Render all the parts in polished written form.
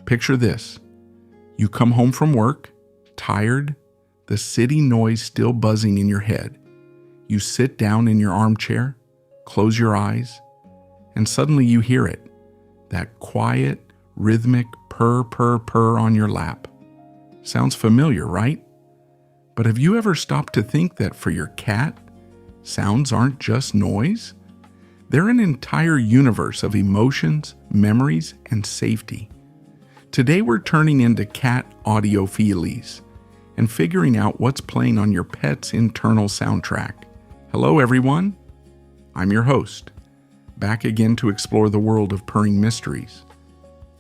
Picture this. You come home from work, tired, the city noise still buzzing in your head. You sit down in your armchair, close your eyes, and suddenly you hear it, that quiet, rhythmic purr, purr, purr on your lap. Sounds familiar, right? But have you ever stopped to think that for your cat, sounds aren't just noise? They're an entire universe of emotions, memories, and safety. Today we're turning into cat audiophiles and figuring out what's playing on your pet's internal soundtrack. Hello everyone, I'm your host, back again to explore the world of purring mysteries.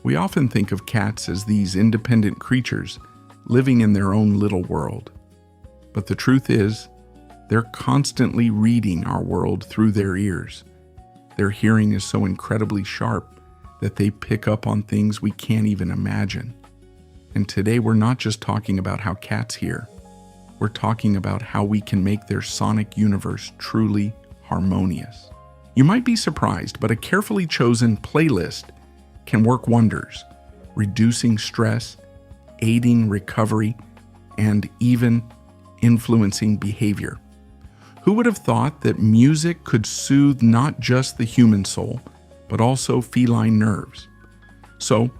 We often think of cats as these independent creatures living in their own little world. But the truth is, they're constantly reading our world through their ears. Their hearing is so incredibly sharp that they pick up on things we can't even imagine. And today we're not just talking about how cats hear. We're talking about how we can make their sonic universe truly harmonious. You might be surprised, but a carefully chosen playlist can work wonders, reducing stress, aiding recovery, and even influencing behavior. Who would have thought that music could soothe not just the human soul, but also feline nerves? So,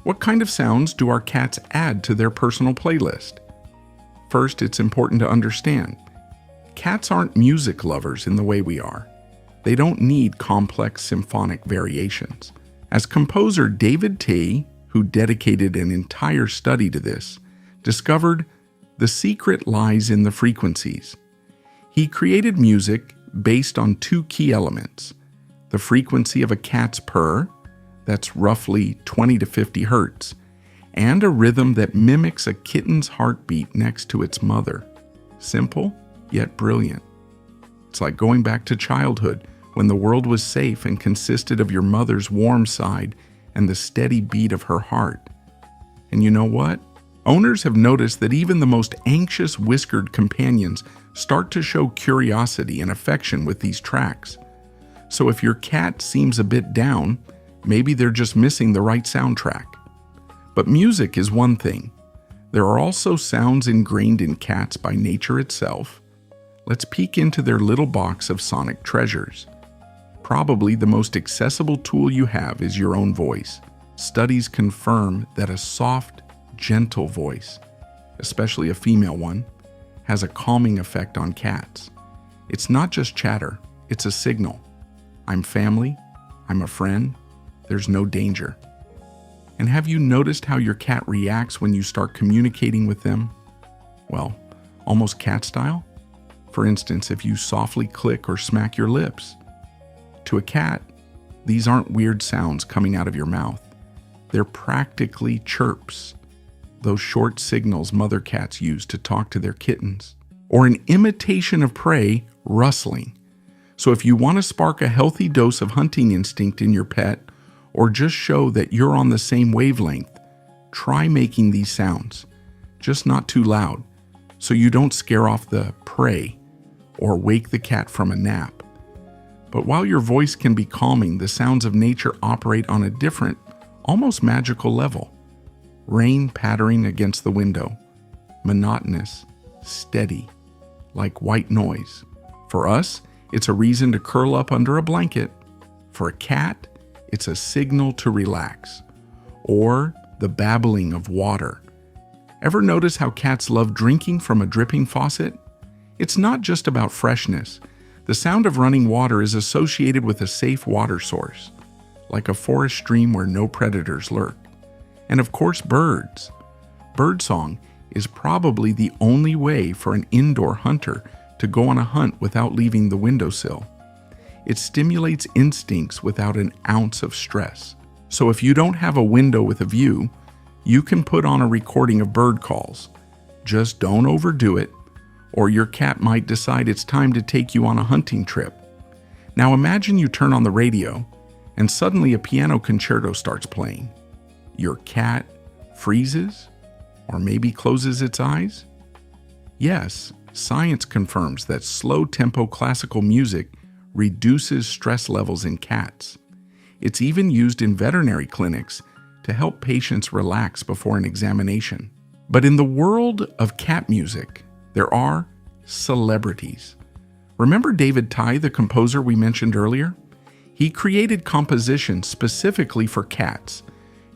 what kind of sounds do our cats add to their personal playlist? First, it's important to understand, cats aren't music lovers in the way we are. They don't need complex symphonic variations. As composer David T., who dedicated an entire study to this, discovered the secret lies in the frequencies. He created music based on two key elements: the frequency of a cat's purr, that's roughly 20 to 50 hertz, and a rhythm that mimics a kitten's heartbeat next to its mother. Simple, yet brilliant. It's like going back to childhood when the world was safe and consisted of your mother's warm side and the steady beat of her heart. And you know what? Owners have noticed that even the most anxious whiskered companions start to show curiosity and affection with these tracks. So if your cat seems a bit down, maybe they're just missing the right soundtrack. But music is one thing. There are also sounds ingrained in cats by nature itself. Let's peek into their little box of sonic treasures. Probably the most accessible tool you have is your own voice. Studies confirm that a soft, gentle voice, especially a female one, has a calming effect on cats. It's not just chatter, it's a signal. I'm family, I'm a friend, there's no danger. And have you noticed how your cat reacts when you start communicating with them? Well, almost cat style. For instance, if you softly click or smack your lips. To a cat, these aren't weird sounds coming out of your mouth. They're practically chirps, those short signals mother cats use to talk to their kittens, or an imitation of prey, rustling. So if you want to spark a healthy dose of hunting instinct in your pet, or just show that you're on the same wavelength, try making these sounds, just not too loud, so you don't scare off the prey or wake the cat from a nap. But while your voice can be calming, the sounds of nature operate on a different, almost magical level. Rain pattering against the window, monotonous, steady, like white noise. For us, it's a reason to curl up under a blanket. For a cat, it's a signal to relax. Or the babbling of water. Ever notice how cats love drinking from a dripping faucet? It's not just about freshness. The sound of running water is associated with a safe water source, like a forest stream where no predators lurk. And of course, birds. Birdsong is probably the only way for an indoor hunter to go on a hunt without leaving the windowsill. It stimulates instincts without an ounce of stress. So if you don't have a window with a view, you can put on a recording of bird calls. Just don't overdo it, or your cat might decide it's time to take you on a hunting trip. Now imagine you turn on the radio, and suddenly a piano concerto starts playing. Your cat freezes, or maybe closes its eyes? Yes, science confirms that slow-tempo classical music reduces stress levels in cats. It's even used in veterinary clinics to help patients relax before an examination. But in the world of cat music, there are celebrities. Remember David Tye, the composer we mentioned earlier? He created compositions specifically for cats,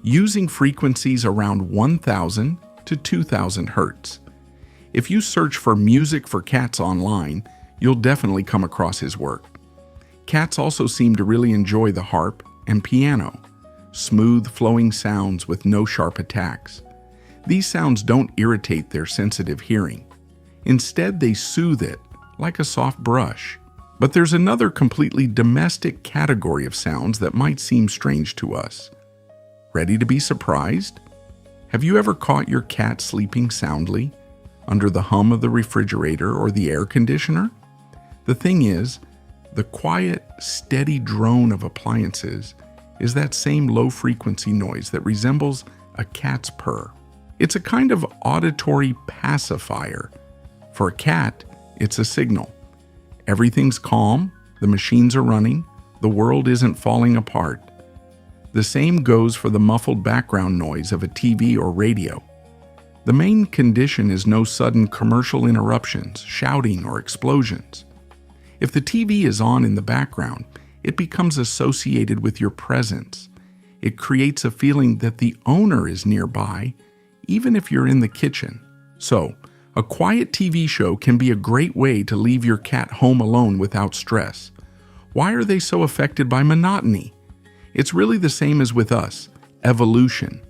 using frequencies around 1,000 to 2,000 hertz. If you search for music for cats online, you'll definitely come across his work. Cats also seem to really enjoy the harp and piano, smooth flowing sounds with no sharp attacks. These sounds don't irritate their sensitive hearing. Instead, they soothe it like a soft brush. But there's another completely domestic category of sounds that might seem strange to us. Ready to be surprised? Have you ever caught your cat sleeping soundly under the hum of the refrigerator or the air conditioner? The thing is, the quiet, steady drone of appliances is that same low-frequency noise that resembles a cat's purr. It's a kind of auditory pacifier. For a cat, it's a signal. Everything's calm, the machines are running, the world isn't falling apart. The same goes for the muffled background noise of a TV or radio. The main condition is no sudden commercial interruptions, shouting, or explosions. If the TV is on in the background, it becomes associated with your presence. It creates a feeling that the owner is nearby, even if you're in the kitchen. So, a quiet TV show can be a great way to leave your cat home alone without stress. Why are they so affected by monotony? It's really the same as with us, evolution.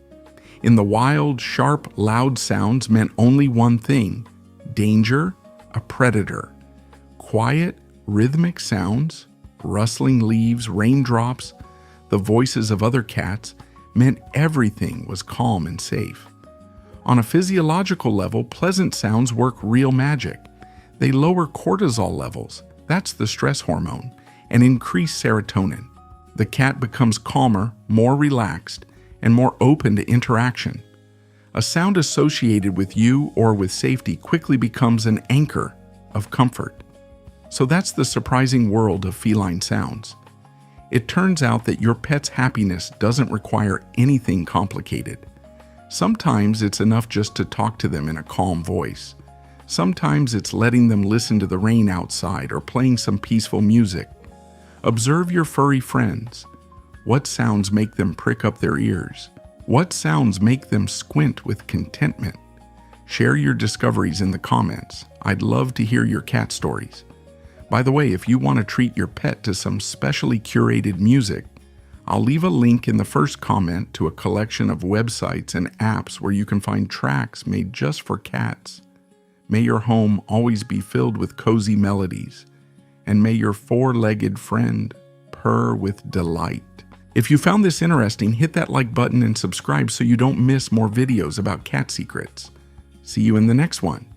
In the wild, sharp, loud sounds meant only one thing: danger, a predator. Quiet, rhythmic sounds, rustling leaves, raindrops, the voices of other cats meant everything was calm and safe. On a physiological level, pleasant sounds work real magic. They lower cortisol levels, that's the stress hormone, and increase serotonin. The cat becomes calmer, more relaxed, and more open to interaction. A sound associated with you or with safety quickly becomes an anchor of comfort. So that's the surprising world of feline sounds. It turns out that your pet's happiness doesn't require anything complicated. Sometimes it's enough just to talk to them in a calm voice. Sometimes it's letting them listen to the rain outside or playing some peaceful music. Observe your furry friends. What sounds make them prick up their ears? What sounds make them squint with contentment? Share your discoveries in the comments. I'd love to hear your cat stories. By the way, if you want to treat your pet to some specially curated music, I'll leave a link in the first comment to a collection of websites and apps where you can find tracks made just for cats. May your home always be filled with cozy melodies, and may your four-legged friend purr with delight. If you found this interesting, hit that like button and subscribe so you don't miss more videos about cat secrets. See you in the next one.